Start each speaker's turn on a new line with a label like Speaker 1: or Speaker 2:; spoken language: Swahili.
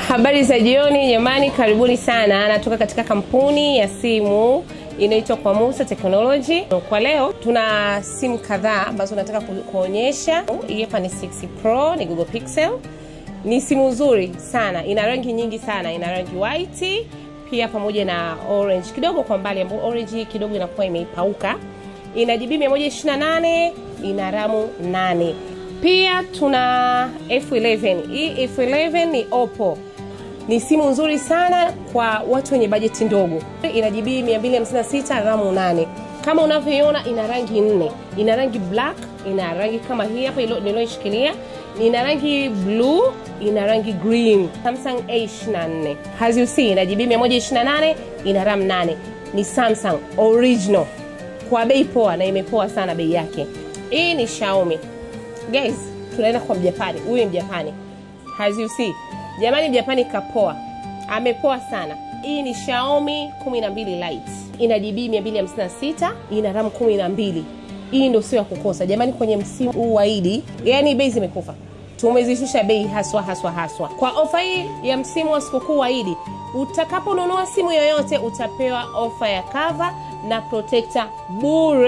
Speaker 1: Habari za jioni jamani, karibuni sana. Natoka katika kampuni ya simu inaitwa Kwamusa Technology. Kwa leo tuna simu kadhaa ambazo nataka kuonyesha. Hii hapa ni 6 Pro, ni Google Pixel. Ni simu nzuri sana, ina rangi nyingi sana, ina rangi white pia pamoja na orange kidogo kwa mbali, ambapo orange kidogo inakuwa imepauka. Ina GB 128, ina RAM 8. Pia tuna F11. Hii F11 ni Oppo. Ni simu nzuri sana kwa watu wenye bajeti ndogo. Ina GB 256, RAM 8. Kama unavyoiona ina rangi 4. Ina rangi black, ina rangi kama hii hapa niloishikilia, ina rangi blue, ina rangi green. Samsung A24. As you see, ina GB 128, ina RAM 8. Ni Samsung original. Kwa bei poa, na imepoa sana bei yake. Hii ni Xiaomi. Guys, tunaenda kwa Mjapani. Huyu Mjapani. As you see, jamani Mjapani kapoa. Amepoa sana. Hii ni Xiaomi 12 Lite. Ina GB 256, ina RAM 12. Hii ndio sio ya kukosa. Jamani, kwenye msimu huu wa Eid, yani bei zimekufa. Tumezishusha bei haswa. Kwa ofa hii ya msimu wa sikukuu wa Eid, utakaponunua simu yoyote utapewa ofa ya cover na protector bure.